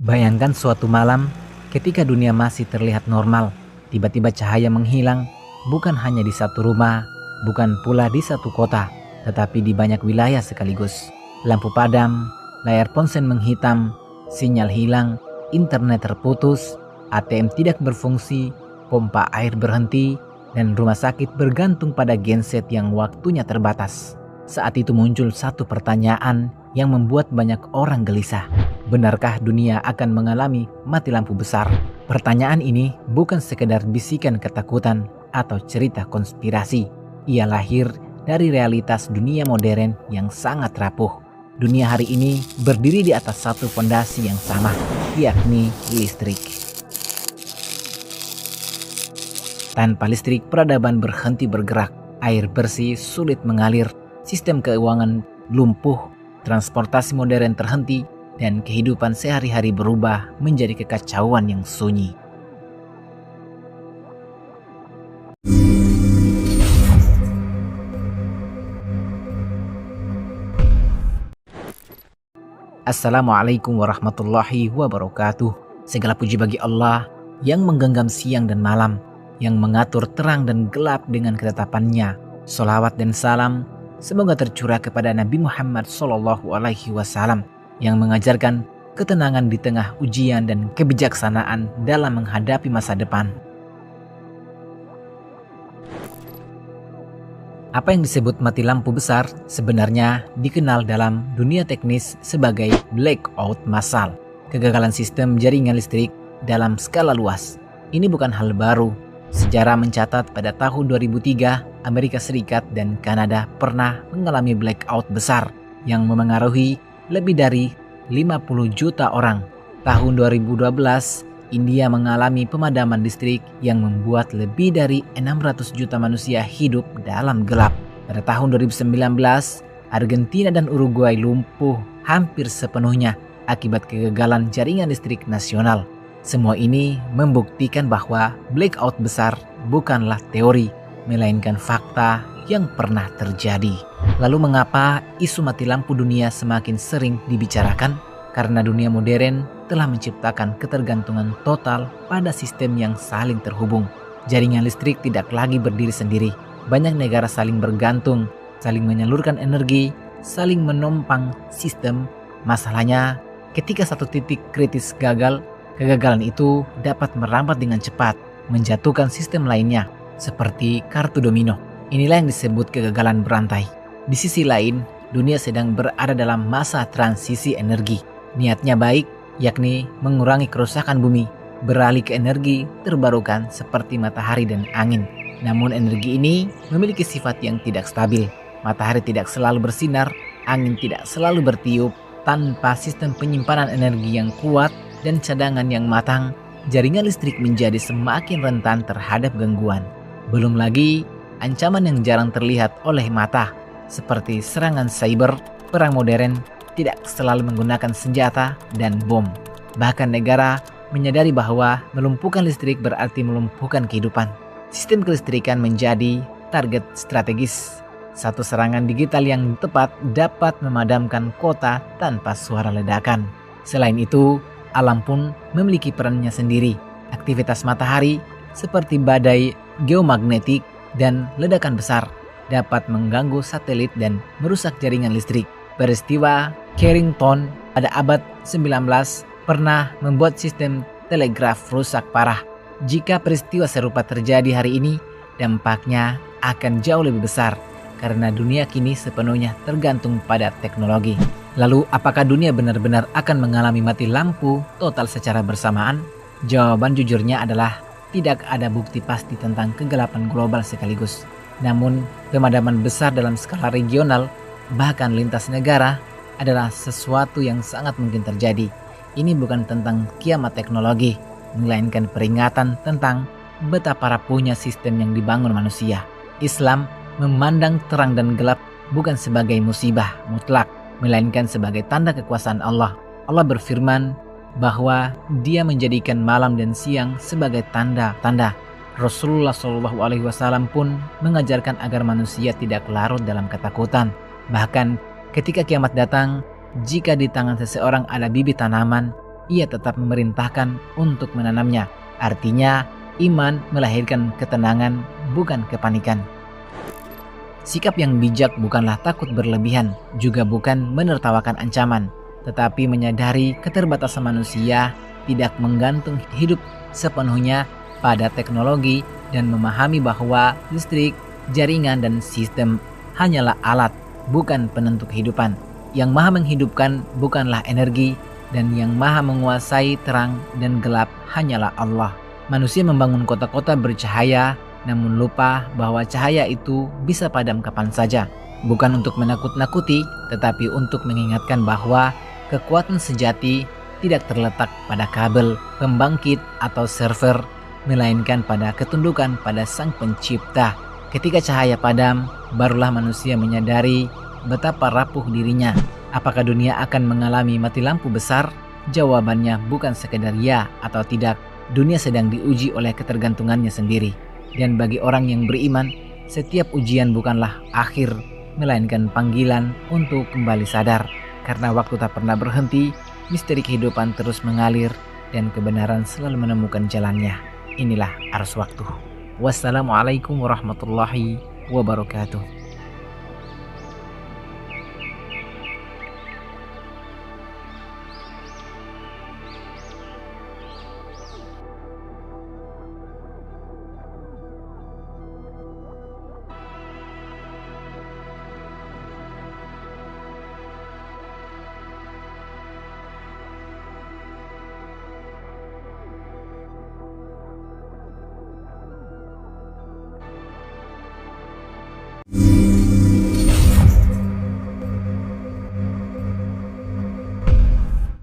Bayangkan suatu malam ketika dunia masih terlihat normal, tiba-tiba cahaya menghilang, bukan hanya di satu rumah, bukan pula di satu kota, tetapi di banyak wilayah sekaligus. Lampu padam, layar ponsel menghitam, sinyal hilang, internet terputus, ATM tidak berfungsi, pompa air berhenti, dan rumah sakit bergantung pada genset yang waktunya terbatas. Saat itu muncul satu pertanyaan yang membuat banyak orang gelisah. Benarkah dunia akan mengalami mati lampu besar? Pertanyaan ini bukan sekedar bisikan ketakutan atau cerita konspirasi. Ia lahir dari realitas dunia modern yang sangat rapuh. Dunia hari ini berdiri di atas satu fondasi yang sama, yakni listrik. Tanpa listrik, peradaban berhenti bergerak, air bersih sulit mengalir, sistem keuangan lumpuh, transportasi modern terhenti, dan kehidupan sehari-hari berubah menjadi kekacauan yang sunyi. Assalamualaikum warahmatullahi wabarakatuh. Segala puji bagi Allah yang menggenggam siang dan malam, yang mengatur terang dan gelap dengan ketetapannya. Sholawat dan salam semoga tercurah kepada Nabi Muhammad SAW yang mengajarkan ketenangan di tengah ujian dan kebijaksanaan dalam menghadapi masa depan. Apa yang disebut mati lampu besar sebenarnya dikenal dalam dunia teknis sebagai blackout massal, kegagalan sistem jaringan listrik dalam skala luas. Ini bukan hal baru. Sejarah mencatat pada tahun 2003, Amerika Serikat dan Kanada pernah mengalami blackout besar yang memengaruhi lebih dari 50 juta orang. Tahun 2012, India mengalami pemadaman listrik yang membuat lebih dari 600 juta manusia hidup dalam gelap. Pada tahun 2019, Argentina dan Uruguay lumpuh hampir sepenuhnya akibat kegagalan jaringan listrik nasional. Semua ini membuktikan bahwa blackout besar bukanlah teori, melainkan fakta yang pernah terjadi. Lalu mengapa isu mati lampu dunia semakin sering dibicarakan? Karena dunia modern telah menciptakan ketergantungan total pada sistem yang saling terhubung. Jaringan listrik tidak lagi berdiri sendiri. Banyak negara saling bergantung, saling menyalurkan energi, saling menopang sistem. Masalahnya, ketika satu titik kritis gagal, kegagalan itu dapat merambat dengan cepat, menjatuhkan sistem lainnya, seperti kartu domino. Inilah yang disebut kegagalan berantai. Di sisi lain, dunia sedang berada dalam masa transisi energi. Niatnya baik, yakni mengurangi kerusakan bumi, beralih ke energi terbarukan seperti matahari dan angin. Namun energi ini memiliki sifat yang tidak stabil. Matahari tidak selalu bersinar, angin tidak selalu bertiup. Tanpa sistem penyimpanan energi yang kuat dan cadangan yang matang, jaringan listrik menjadi semakin rentan terhadap gangguan. Belum lagi ancaman yang jarang terlihat oleh mata, seperti serangan cyber. Perang modern tidak selalu menggunakan senjata dan bom. Bahkan negara menyadari bahwa melumpuhkan listrik berarti melumpuhkan kehidupan. Sistem kelistrikan menjadi target strategis. Satu serangan digital yang tepat dapat memadamkan kota tanpa suara ledakan. Selain itu, alam pun memiliki perannya sendiri. Aktivitas matahari seperti badai geomagnetik dan ledakan besar dapat mengganggu satelit dan merusak jaringan listrik. Peristiwa Carrington pada abad 19 pernah membuat sistem telegraf rusak parah. Jika peristiwa serupa terjadi hari ini, dampaknya akan jauh lebih besar karena dunia kini sepenuhnya tergantung pada teknologi. Lalu, apakah dunia benar-benar akan mengalami mati lampu total secara bersamaan? Jawaban jujurnya adalah tidak ada bukti pasti tentang kegelapan global sekaligus. Namun, pemadaman besar dalam skala regional bahkan lintas negara adalah sesuatu yang sangat mungkin terjadi. Ini bukan tentang kiamat teknologi, melainkan peringatan tentang betapa rapuhnya sistem yang dibangun manusia. Islam memandang terang dan gelap bukan sebagai musibah mutlak, melainkan sebagai tanda kekuasaan Allah. Allah berfirman bahwa Dia menjadikan malam dan siang sebagai tanda-tanda. Rasulullah SAW pun mengajarkan agar manusia tidak larut dalam ketakutan. Bahkan ketika kiamat datang, jika di tangan seseorang ada bibit tanaman, ia tetap memerintahkan untuk menanamnya. Artinya, iman melahirkan ketenangan, bukan kepanikan. Sikap yang bijak bukanlah takut berlebihan, juga bukan menertawakan ancaman, tetapi menyadari keterbatasan manusia, tidak menggantung hidup sepenuhnya pada teknologi, dan memahami bahwa listrik, jaringan, dan sistem hanyalah alat, bukan penentu kehidupan. Yang maha menghidupkan bukanlah energi, dan yang maha menguasai terang dan gelap hanyalah Allah. Manusia membangun kota-kota bercahaya, namun lupa bahwa cahaya itu bisa padam kapan saja. Bukan untuk menakut-nakuti, tetapi untuk mengingatkan bahwa kekuatan sejati tidak terletak pada kabel, pembangkit, atau server, melainkan pada ketundukan pada Sang Pencipta. Ketika cahaya padam, barulah manusia menyadari betapa rapuh dirinya. Apakah dunia akan mengalami mati lampu besar? Jawabannya bukan sekedar ya atau tidak. Dunia sedang diuji oleh ketergantungannya sendiri. Dan bagi orang yang beriman, setiap ujian bukanlah akhir, melainkan panggilan untuk kembali sadar. Karena waktu tak pernah berhenti, misteri kehidupan terus mengalir, dan kebenaran selalu menemukan jalannya. Inilah arus waktu. Wassalamualaikum warahmatullahi wabarakatuh.